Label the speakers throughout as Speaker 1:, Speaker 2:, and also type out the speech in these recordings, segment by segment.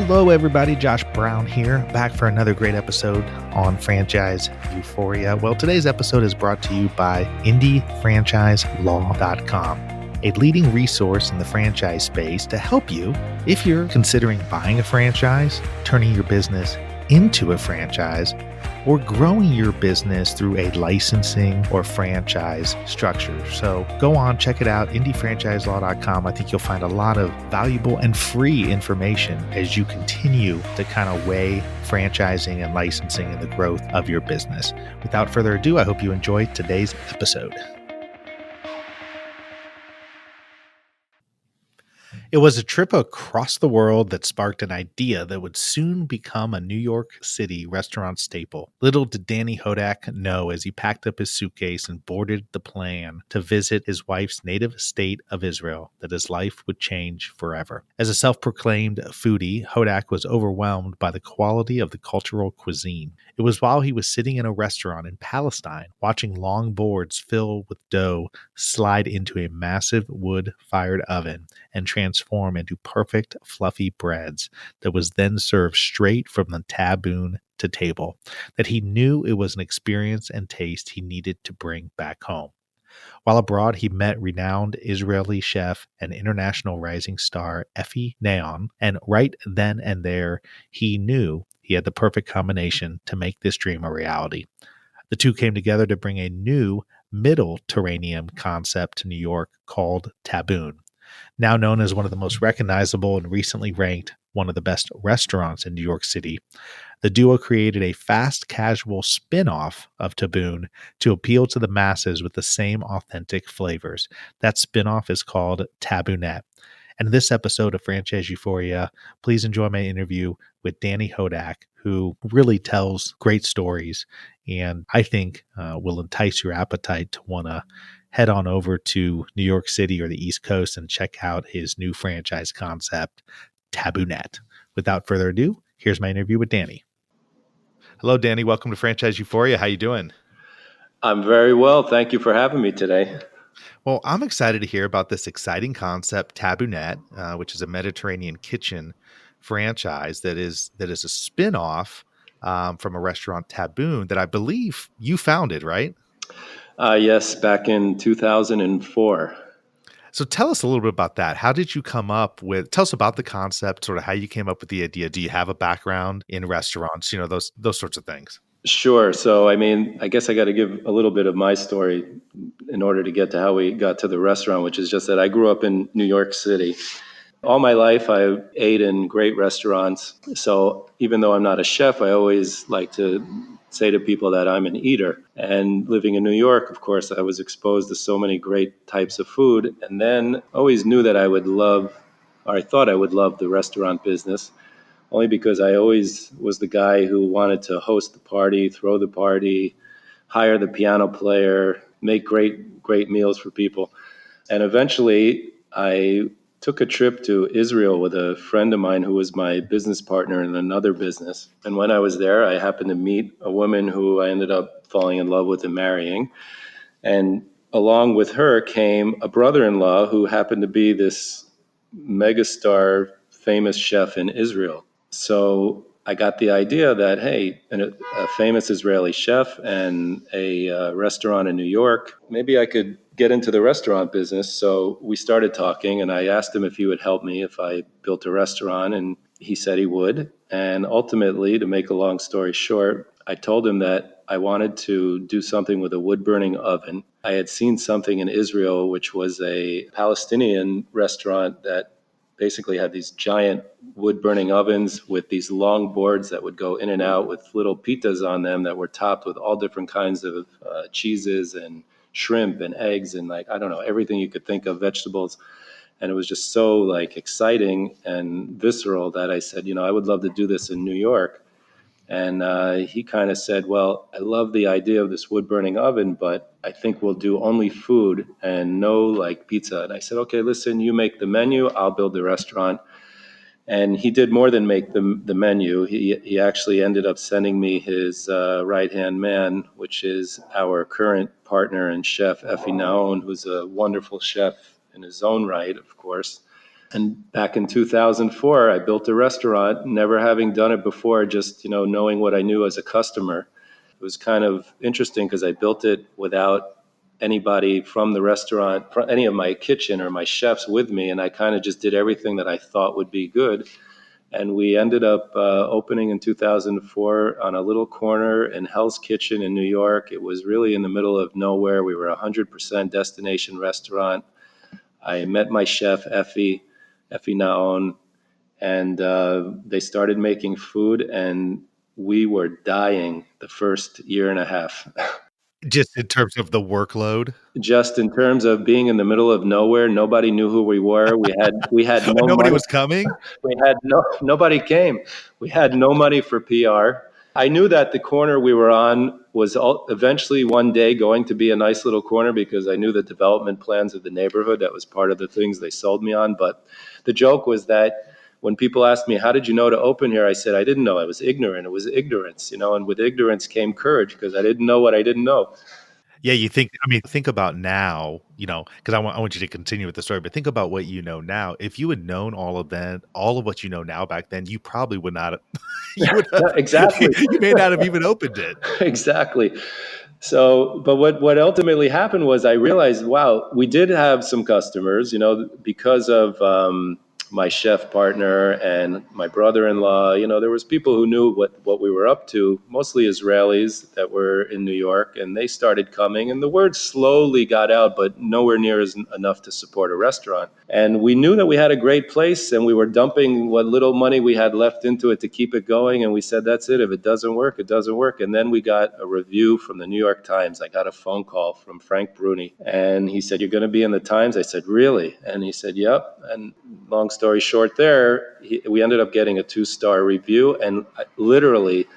Speaker 1: Hello, everybody. Josh Brown here, back for another great episode on Franchise Euphoria. Well, today's episode is brought to you by IndieFranchiseLaw.com, a leading resource in the franchise space to help you if you're considering buying a franchise, turning your business into a franchise, or growing your business through a licensing or franchise structure. So go on, check it out, IndieFranchiseLaw.com. I think you'll find a lot of valuable and free information as you continue to kind of weigh franchising and licensing and the growth of your business. Without further ado, I hope you enjoy today's episode. It was a trip across the world that sparked an idea that would soon become a New York City restaurant staple. Little did Danny Hodak know as he packed up his suitcase and boarded the plane to visit his wife's native state of Israel that his life would change forever. As a self-proclaimed foodie, Hodak was overwhelmed by the quality of the cultural cuisine. It was while he was sitting in a restaurant in Palestine, watching long boards filled with dough slide into a massive wood-fired oven and transform into perfect fluffy breads that was then served straight from the Taboon to table, that he knew it was an experience and taste he needed to bring back home. While abroad, he met renowned Israeli chef and international rising star Efi Naon, and right then and there, he knew he had the perfect combination to make this dream a reality. The two came together to bring a new middle-teranean concept to New York called Taboon. Now known as one of the most recognizable and recently ranked one of the best restaurants in New York City, the duo created a fast casual spin-off of Taboon to appeal to the masses with the same authentic flavors. That spin-off is called Taboonette. And in this episode of Franchise Euphoria, please enjoy my interview with Danny Hodak, who really tells great stories and I think will entice your appetite to want to head on over to New York City or the East Coast and check out his new franchise concept, Taboonette. Without further ado, here's my interview with Danny. Hello, Danny. Welcome to Franchise Euphoria. How you doing?
Speaker 2: I'm very well. Thank you for having me today.
Speaker 1: Well, I'm excited to hear about this exciting concept, Taboonette, which is a Mediterranean kitchen franchise that is a spin-off from a restaurant, Taboon, that I believe you founded, right?
Speaker 2: Yes, back in 2004.
Speaker 1: So tell us a little bit about that. How did you come up with, tell us about the concept, sort of how you came up with the idea. Do you have a background in restaurants, those sorts of things?
Speaker 2: Sure. So, I guess I got to give a little bit of my story in order to get to how we got to the restaurant, which is just that I grew up in New York City. All my life, I ate in great restaurants. So even though I'm not a chef, I always like to say to people that I'm an eater. And living in New York, of course, I was exposed to so many great types of food. And then always knew that I would love, or I thought I would love the restaurant business, only because I always was the guy who wanted to host the party, throw the party, hire the piano player, make great meals for people. And eventually, I took a trip to Israel with a friend of mine who was my business partner in another business. And when I was there, I happened to meet a woman who I ended up falling in love with and marrying. And along with her came a brother-in-law who happened to be this megastar, famous chef in Israel. So I got the idea that, hey, a famous Israeli chef and a restaurant in New York, maybe I could get into the restaurant business. So we started talking, and I asked him if he would help me if I built a restaurant, and he said he would. And ultimately, to make a long story short, I told him that I wanted to do something with a wood-burning oven. I had seen something in Israel, which was a Palestinian restaurant that basically had these giant wood-burning ovens with these long boards that would go in and out with little pitas on them that were topped with all different kinds of cheeses and shrimp and eggs and I don't know, everything you could think of, vegetables. And it was just so exciting and visceral that I said, I would love to do this in New York. And he kind of said, well, I love the idea of this wood-burning oven, but I think we'll do only food and no pizza. And I said, okay, listen, you make the menu, I'll build the restaurant. And he did more than make the menu. He actually ended up sending me his right-hand man, which is our current partner and chef, Efi Naon, who's a wonderful chef in his own right, of course. And back in 2004, I built a restaurant, never having done it before, just, knowing what I knew as a customer. It was kind of interesting because I built it without anybody from the restaurant, any of my kitchen or my chefs with me. And I kind of just did everything that I thought would be good. And we ended up opening in 2004 on a little corner in Hell's Kitchen in New York. It was really in the middle of nowhere. We were a 100% destination restaurant. I met my chef, Efi Naon, and they started making food, and we were dying the first year and a half.
Speaker 1: Just in terms of the workload?
Speaker 2: Just in terms of being in the middle of nowhere, nobody knew who we were. We had no
Speaker 1: Nobody
Speaker 2: money.
Speaker 1: was coming?
Speaker 2: We had nobody came. We had no money for PR. I knew that the corner we were on was eventually one day going to be a nice little corner because I knew the development plans of the neighborhood. That was part of the things they sold me on. But the joke was that when people asked me, how did you know to open here? I said, I didn't know. I was ignorant. It was ignorance, and with ignorance came courage because I didn't know what I didn't know.
Speaker 1: Yeah, think about now, because I want you to continue with the story, but think about what you know now. If you had known all of that, all of what you know now back then, you probably would not have, you would have,
Speaker 2: Yeah, exactly.
Speaker 1: you may not have even opened it.
Speaker 2: Exactly. So, but what ultimately happened was I realized, wow, we did have some customers, because of my chef partner and my brother-in-law. There was people who knew what we were up to, mostly Israelis that were in New York, and they started coming, and the word slowly got out, but nowhere near enough to support a restaurant. And we knew that we had a great place, and we were dumping what little money we had left into it to keep it going. And we said, that's it. If it doesn't work, it doesn't work. And then we got a review from the New York Times. I got a phone call from Frank Bruni, and he said, you're going to be in the Times? I said, really? And he said, yep. And long story short we ended up getting a 2-star review. And literally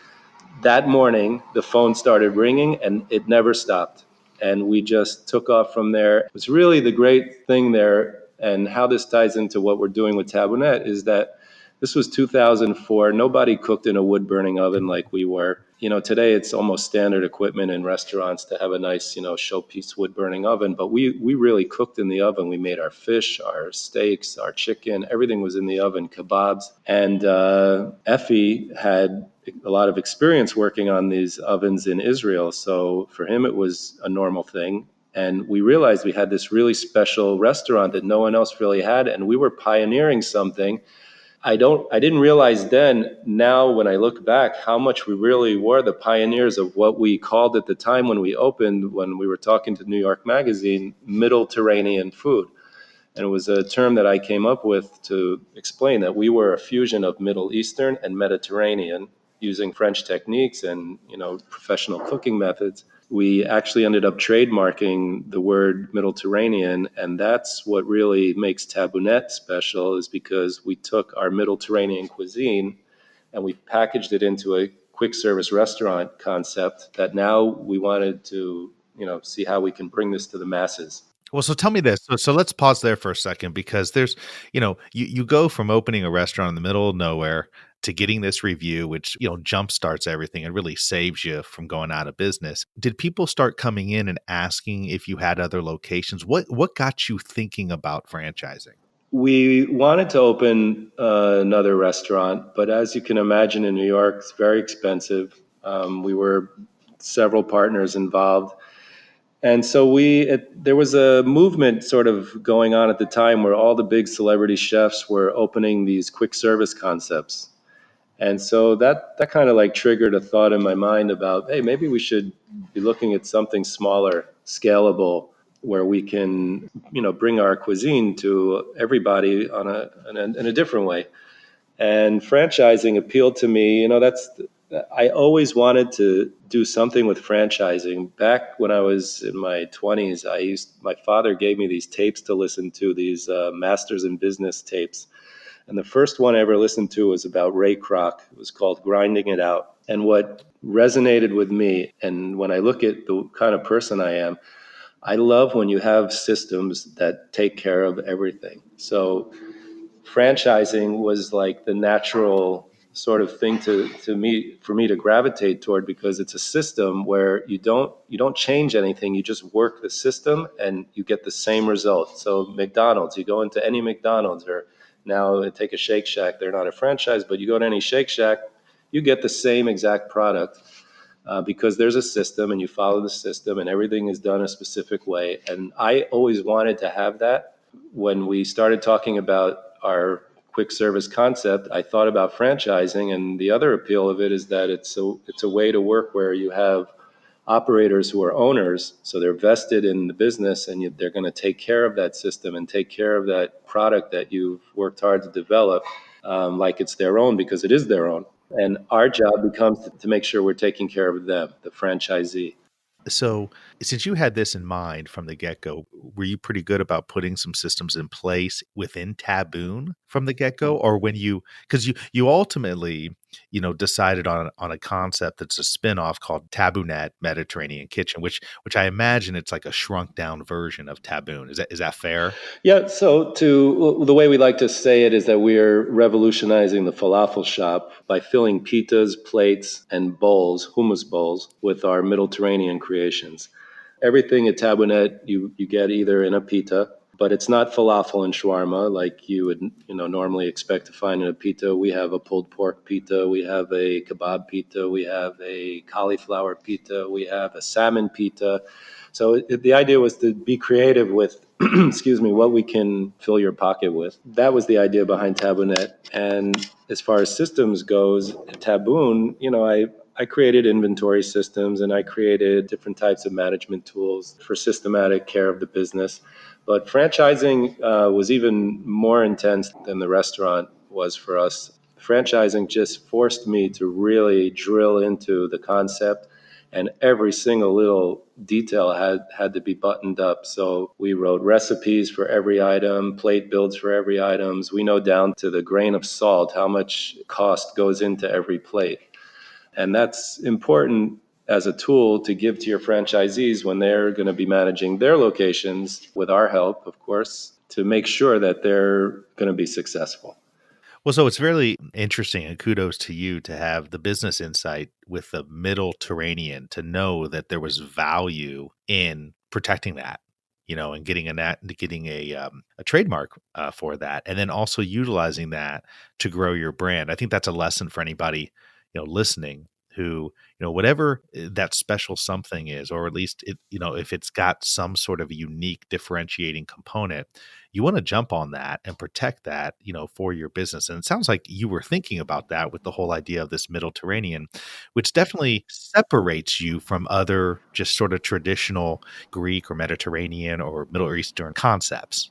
Speaker 2: that morning, the phone started ringing and it never stopped. And we just took off from there. It was really the great thing there. And how this ties into what we're doing with Taboonette is that this was 2004. Nobody cooked in a wood burning oven like we were. Today it's almost standard equipment in restaurants to have a nice, showpiece wood burning oven. But we really cooked in the oven. We made our fish, our steaks, our chicken, everything was in the oven, kebabs. And Efi had a lot of experience working on these ovens in Israel. So for him, it was a normal thing. And we realized we had this really special restaurant that no one else really had. And we were pioneering something. I didn't realize then, now when I look back, how much we really were the pioneers of what we called at the time when we opened, when we were talking to New York Magazine, middle-teranean food. And it was a term that I came up with to explain that we were a fusion of Middle Eastern and Mediterranean using French techniques and, professional cooking methods. We actually ended up trademarking the word Middleterranean, and that's what really makes Taboonette special, is because we took our Middleterranean cuisine and we packaged it into a quick service restaurant concept that now we wanted to, see how we can bring this to the masses.
Speaker 1: Well, so tell me this. So let's pause there for a second because there's, you go from opening a restaurant in the middle of nowhere to getting this review, which, jump starts everything and really saves you from going out of business. Did people start coming in and asking if you had other locations? What got you thinking about franchising?
Speaker 2: We wanted to open another restaurant, but as you can imagine, in New York, it's very expensive. We were several partners involved. And so there was a movement sort of going on at the time where all the big celebrity chefs were opening these quick service concepts. And so that kind of like triggered a thought in my mind about, hey, maybe we should be looking at something smaller, scalable, where we can, bring our cuisine to everybody in a different way. And franchising appealed to me. I always wanted to do something with franchising. Back when I was in my 20s, my father gave me these tapes to listen to, these Masters in Business tapes. And the first one I ever listened to was about Ray Kroc. It was called Grinding It Out. And what resonated with me, and when I look at the kind of person I am, I love when you have systems that take care of everything. So franchising was like the natural sort of thing to me for me to gravitate toward, because it's a system where you don't change anything, you just work the system and you get the same result. So McDonald's, you go into any McDonald's or Now take a Shake Shack. They're not a franchise, but you go to any Shake Shack, you get the same exact product because there's a system and you follow the system and everything is done a specific way. And I always wanted to have that. When we started talking about our quick service concept, I thought about franchising, and the other appeal of it is that it's a way to work where you have operators who are owners, so they're vested in the business, and they're going to take care of that system and take care of that product that you've worked hard to develop, like it's their own because it is their own. And our job becomes to make sure we're taking care of them, the franchisee.
Speaker 1: So, since you had this in mind from the get go, were you pretty good about putting some systems in place within Taboon from the get go, or when because you ultimately decided on a concept that's a spinoff called Taboonette Mediterranean Kitchen, which I imagine it's like a shrunk down version of Taboon. Is that fair?
Speaker 2: Yeah, so the way we like to say it is that we are revolutionizing the falafel shop by filling pitas, plates, and bowls, hummus bowls, with our Middleterranean creations. Everything at Taboonette you get either in a pita, but it's not falafel and shawarma like you would normally expect to find in a pita. We have a pulled pork pita, we have a kebab pita, we have a cauliflower pita, we have a salmon pita. So the idea was to be creative with, excuse me, what we can fill your pocket with. That was the idea behind Taboonette. And as far as systems goes, Taboon, I created inventory systems and I created different types of management tools for systematic care of the business. But franchising was even more intense than the restaurant was for us. Franchising just forced me to really drill into the concept, and every single little detail had to be buttoned up. So we wrote recipes for every item, plate builds for every items. We know down to the grain of salt how much cost goes into every plate. And that's important as a tool to give to your franchisees when they're going to be managing their locations with our help, of course, to make sure that they're going to be successful.
Speaker 1: Well, so it's really interesting, and kudos to you to have the business insight with the Middleterranean to know that there was value in protecting that, and getting a trademark for that, and then also utilizing that to grow your brand. I think that's a lesson for anybody listening who whatever that special something is, or at least if it's got some sort of a unique differentiating component, you want to jump on that and protect that, for your business. And it sounds like you were thinking about that with the whole idea of this Middleterranean, which definitely separates you from other just sort of traditional Greek or Mediterranean or Middle Eastern concepts.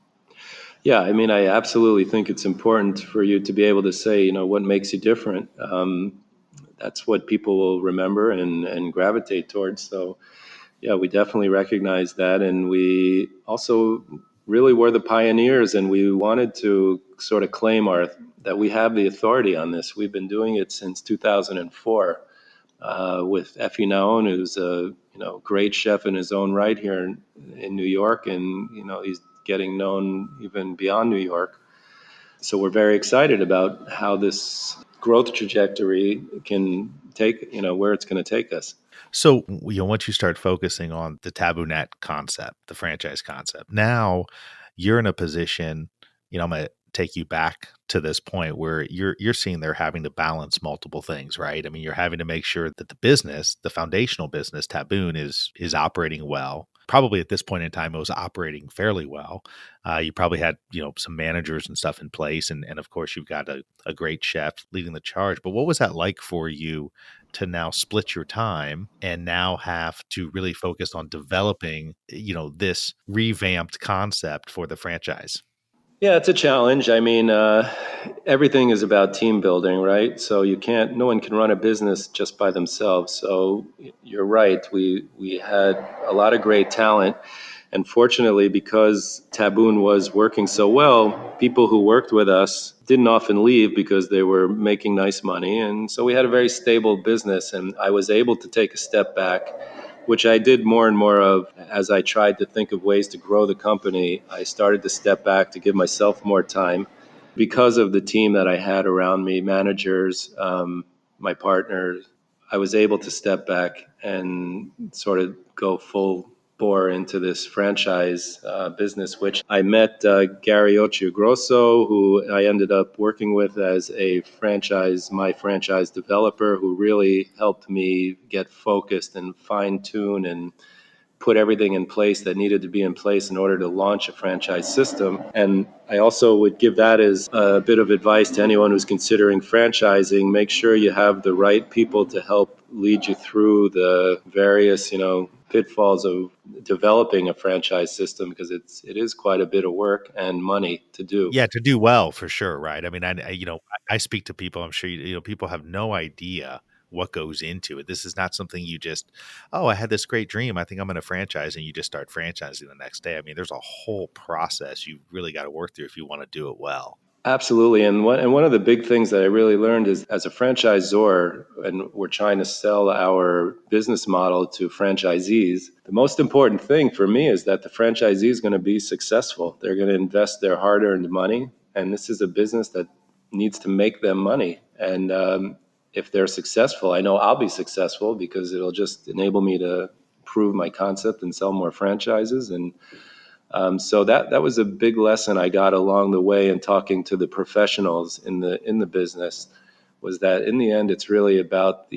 Speaker 2: Yeah, I mean, I absolutely think it's important for you to be able to say, what makes you different. That's what people will remember and gravitate towards. So, yeah, we definitely recognize that. And we also really were the pioneers, and we wanted to sort of claim that we have the authority on this. We've been doing it since 2004 with Efi Naon, who's a great chef in his own right here in New York, and he's getting known even beyond New York. So we're very excited about how this growth trajectory can take, where it's going to take us.
Speaker 1: So, once you start focusing on the Taboonette concept, the franchise concept, now you're in a position, I'm going to take you back to this point where you're seeing they're having to balance multiple things, right? I mean, you're having to make sure that the business, the foundational business, Taboon is operating well. Probably at this point in time, it was operating fairly well. You probably had, some managers and stuff in place. And of course, you've got a great chef leading the charge. But what was that like for you to now split your time and now have to really focus on developing, this revamped concept for the franchise?
Speaker 2: Yeah, it's a challenge. I mean, everything is about team building, right? So no one can run a business just by themselves. So you're right. We had a lot of great talent. And fortunately, because Taboon was working so well, people who worked with us didn't often leave because they were making nice money. And so we had a very stable business. And I was able to take a step back, which I did more and more of as I tried to think of ways to grow the company. I started to step back to give myself more time because of the team that I had around me, managers, my partners. I was able to step back and sort of go full bore into this franchise business, which I met Gary Occhiogrosso, who I ended up working with as my franchise developer, who really helped me get focused and fine tune and put everything in place that needed to be in place in order to launch a franchise system. And I also would give that as a bit of advice to anyone who's considering franchising. Make sure you have the right people to help lead you through the various, pitfalls of developing a franchise system, because it is quite a bit of work and money to do.
Speaker 1: Yeah, to do well for sure, right? I mean, I speak to people. I'm sure people have no idea what goes into it. This is not something you just, oh, I had this great dream. I think I'm going to franchise, and you just start franchising the next day. I mean, there's a whole process you really got to work through if you want to do it well.
Speaker 2: Absolutely. And one of the big things that I really learned is, as a franchisor, and we're trying to sell our business model to franchisees, the most important thing for me is that the franchisee is going to be successful. They're going to invest their hard earned money. And this is a business that needs to make them money. And if they're successful, I know I'll be successful, because it'll just enable me to prove my concept and sell more franchises. And so that was a big lesson I got along the way in talking to the professionals in the business, was that in the end it's really about the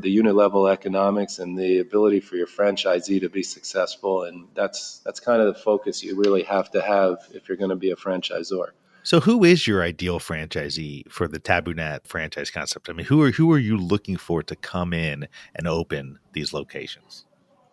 Speaker 2: unit level economics and the ability for your franchisee to be successful, and that's kind of the focus you really have to have if you're going to be a franchisor.
Speaker 1: So, who is your ideal franchisee for the Taboonette franchise concept? I mean, who are you looking for to come in and open these locations?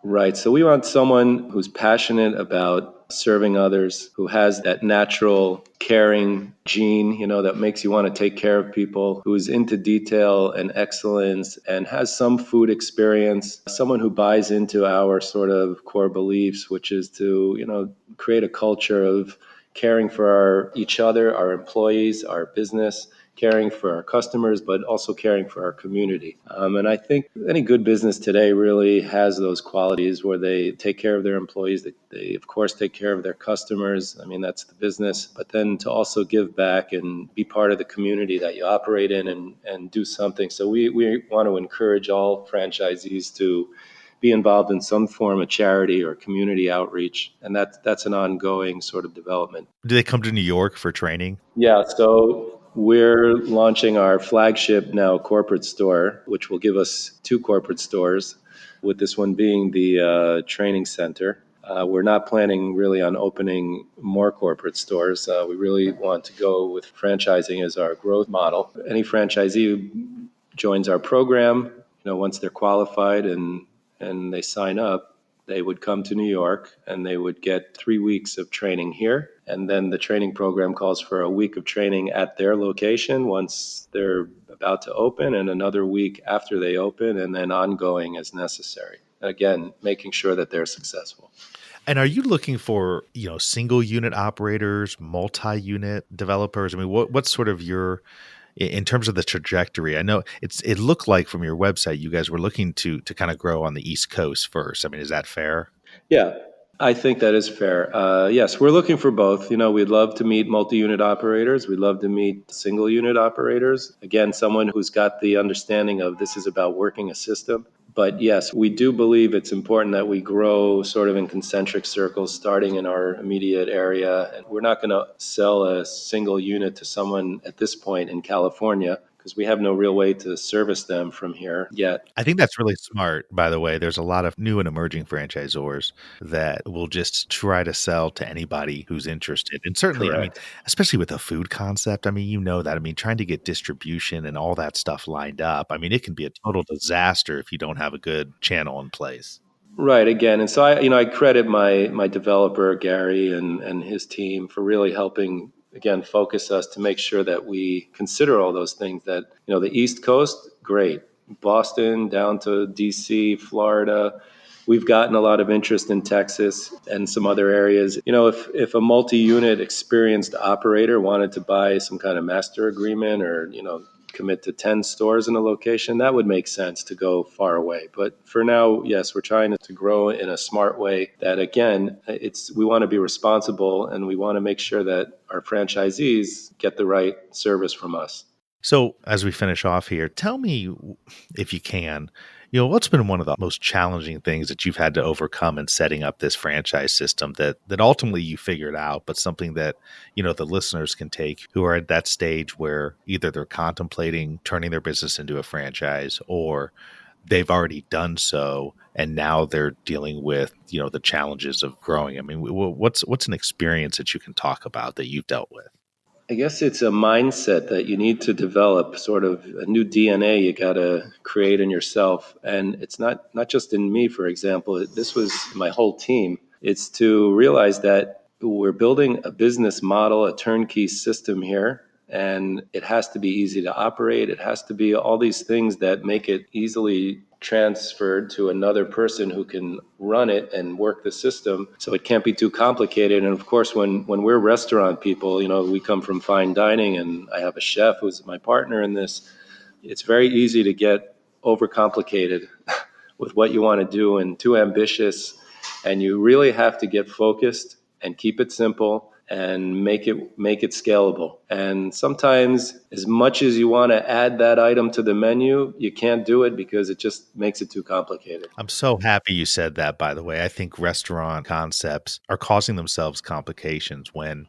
Speaker 2: Right. So we want someone who's passionate about serving others, who has that natural caring gene, that makes you want to take care of people, who's into detail and excellence and has some food experience, someone who buys into our sort of core beliefs, which is to, create a culture of caring for each other, our employees, our business, caring for our customers, but also caring for our community. And I think any good business today really has those qualities, where they take care of their employees. They of course, take care of their customers. I mean, that's the business. But then to also give back and be part of the community that you operate in, and do something. So we want to encourage all franchisees to be involved in some form of charity or community outreach. And that's an ongoing sort of development.
Speaker 1: Do they come to New York for training?
Speaker 2: Yeah, so we're launching our flagship now corporate store, which will give us two corporate stores, with this one being the training center. We're not planning really on opening more corporate stores. We really want to go with franchising as our growth model. Any franchisee who joins our program, once they're qualified and they sign up, they would come to New York and they would get 3 weeks of training here. And then the training program calls for a week of training at their location once they're about to open, and another week after they open, and then ongoing as necessary. Again, making sure that they're successful.
Speaker 1: And are you looking for, single unit operators, multi-unit developers? I mean, what's sort of in terms of the trajectory? I know it looked like from your website, you guys were looking to kind of grow on the East Coast first. I mean, is that fair?
Speaker 2: Yeah, I think that is fair. Yes, we're looking for both. We'd love to meet multi-unit operators. We'd love to meet single-unit operators. Again, someone who's got the understanding of this is about working a system. But yes, we do believe it's important that we grow sort of in concentric circles, starting in our immediate area. And we're not going to sell a single unit to someone at this point in California, because we have no real way to service them from here yet.
Speaker 1: I think that's really smart, by the way. There's a lot of new and emerging franchisors that will just try to sell to anybody who's interested. And certainly, I mean,
Speaker 2: Correct.
Speaker 1: especially with a food concept, I mean, that. I mean, trying to get distribution and all that stuff lined up. I mean, it can be a total disaster if you don't have a good channel in place.
Speaker 2: Right. Again, and so I credit my developer Gary and his team for really helping, again, focus us to make sure that we consider all those things. That the East Coast, great, Boston down to DC, Florida. We've gotten a lot of interest in Texas and some other areas. If a multi-unit experienced operator wanted to buy some kind of master agreement, or commit to 10 stores in a location, that would make sense to go far away. But for now, yes, we're trying to grow in a smart way that, again, we want to be responsible, and we want to make sure that our franchisees get the right service from us.
Speaker 1: So, as we finish off here, tell me, if you can, What's been one of the most challenging things that you've had to overcome in setting up this franchise system that ultimately you figured out, but something that, the listeners can take who are at that stage where either they're contemplating turning their business into a franchise or they've already done so and now they're dealing with, the challenges of growing. I mean, what's an experience that you can talk about that you've dealt with?
Speaker 2: I guess it's a mindset that you need to develop, sort of a new DNA you got to create in yourself. And it's not just in me, for example. This was my whole team. It's to realize that we're building a business model, a turnkey system here, and it has to be easy to operate. It has to be all these things that make it easily transferred to another person who can run it and work the system. So it can't be too complicated. And of course, when we're restaurant people, we come from fine dining, and I have a chef who's my partner in this. It's very easy to get overcomplicated with what you want to do and too ambitious. And you really have to get focused and keep it simple and make it scalable. And sometimes, as much as you want to add that item to the menu, you can't do it because it just makes it too complicated.
Speaker 1: I'm so happy you said that, by the way. I think restaurant concepts are causing themselves complications when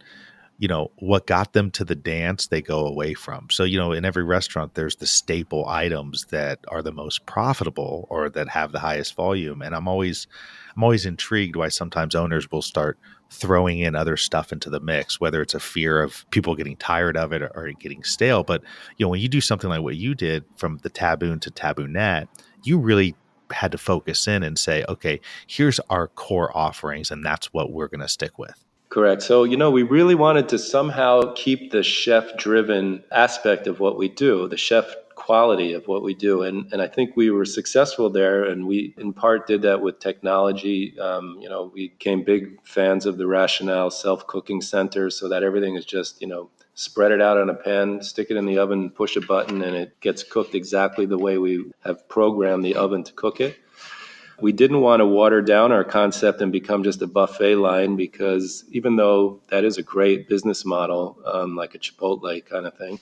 Speaker 1: what got them to the dance, they go away from. So, in every restaurant, there's the staple items that are the most profitable or that have the highest volume. And I'm always intrigued why sometimes owners will start throwing in other stuff into the mix, whether it's a fear of people getting tired of it or getting stale. But, when you do something like what you did from the Taboon to Taboonette, you really had to focus in and say, okay, here's our core offerings, and that's what we're going to stick with.
Speaker 2: Correct. So, we really wanted to somehow keep the chef driven aspect of what we do, the chef quality of what we do. And I think we were successful there. And we, in part, did that with technology. We became big fans of the Rationale self-cooking center so that everything is just, spread it out on a pan, stick it in the oven, push a button, and it gets cooked exactly the way we have programmed the oven to cook it. We didn't want to water down our concept and become just a buffet line, because even though that is a great business model, like a Chipotle kind of thing,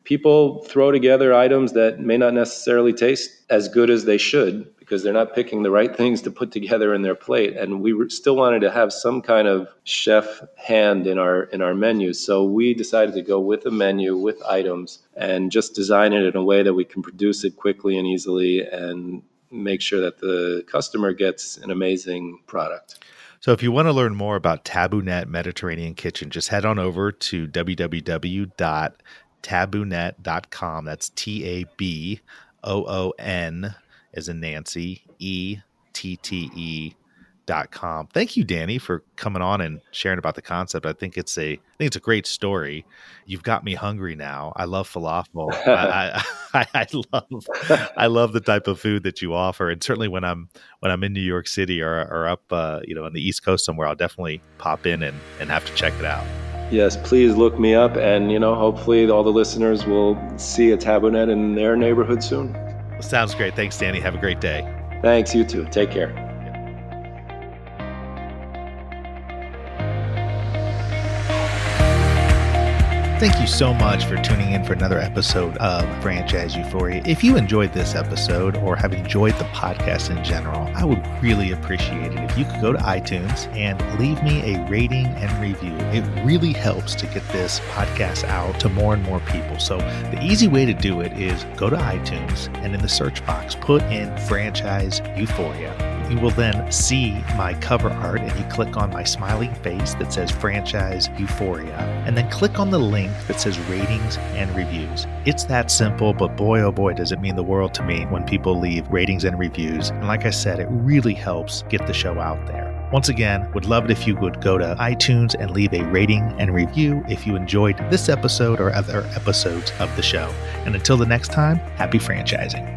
Speaker 2: people throw together items that may not necessarily taste as good as they should because they're not picking the right things to put together in their plate. And we still wanted to have some kind of chef hand in our menu. So we decided to go with a menu with items and just design it in a way that we can produce it quickly and easily and make sure that the customer gets an amazing product.
Speaker 1: So if you want to learn more about Taboonette Mediterranean Kitchen, just head on over to www.taboonette.com. That's TABOON as in Nancy, ETTE.com. Thank you, Danny, for coming on and sharing about the concept. I think it's a great story. You've got me hungry now. I love falafel. I love the type of food that you offer, and certainly when I'm in New York City or up on the East Coast somewhere, I'll definitely pop in and have to check it out.
Speaker 2: Yes, please look me up, and hopefully all the listeners will see a Taboonette in their neighborhood soon.
Speaker 1: Well, sounds great. Thanks, Danny. Have a great day.
Speaker 2: Thanks, you too. Take care.
Speaker 1: Thank you so much for tuning in for another episode of Franchise Euphoria. If you enjoyed this episode or have enjoyed the podcast in general, I would really appreciate it if you could go to iTunes and leave me a rating and review. It really helps to get this podcast out to more and more people. So the easy way to do it is go to iTunes and in the search box, put in Franchise Euphoria. You will then see my cover art, and you click on my smiling face that says Franchise Euphoria, and then click on the link that says ratings and reviews. It's that simple, but boy, oh boy, does it mean the world to me when people leave ratings and reviews. And like I said, it really helps get the show out there. Once again, would love it if you would go to iTunes and leave a rating and review if you enjoyed this episode or other episodes of the show. And until the next time, happy franchising.